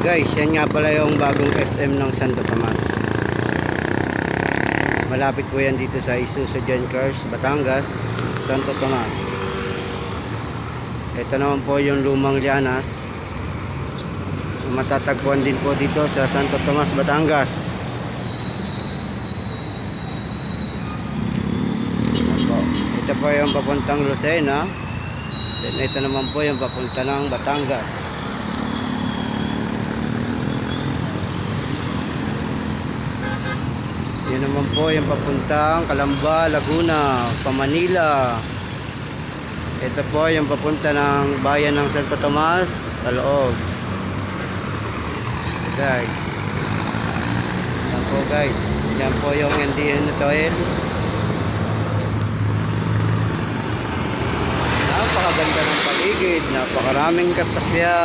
Guys, yan nga pala yung bagong SM ng Santo Tomas. Malapit po yan dito sa Isuzu John Cars, Batangas, Santo Tomas. Ito naman po yung lumang Llanas. Matatagpuan din po dito sa Santo Tomas, Batangas. Ito po yung papuntang Lucena. Then ito naman po yung papunta ng Batangas. Yan naman po yung papuntang Calamba, Laguna, Manila. Ito po yung papunta ng bayan ng Santo Tomas sa loob. Guys. Yan po guys. Yan po yung NDN Oil. Napakaganda ng paligid. Napakaraming kasakyan.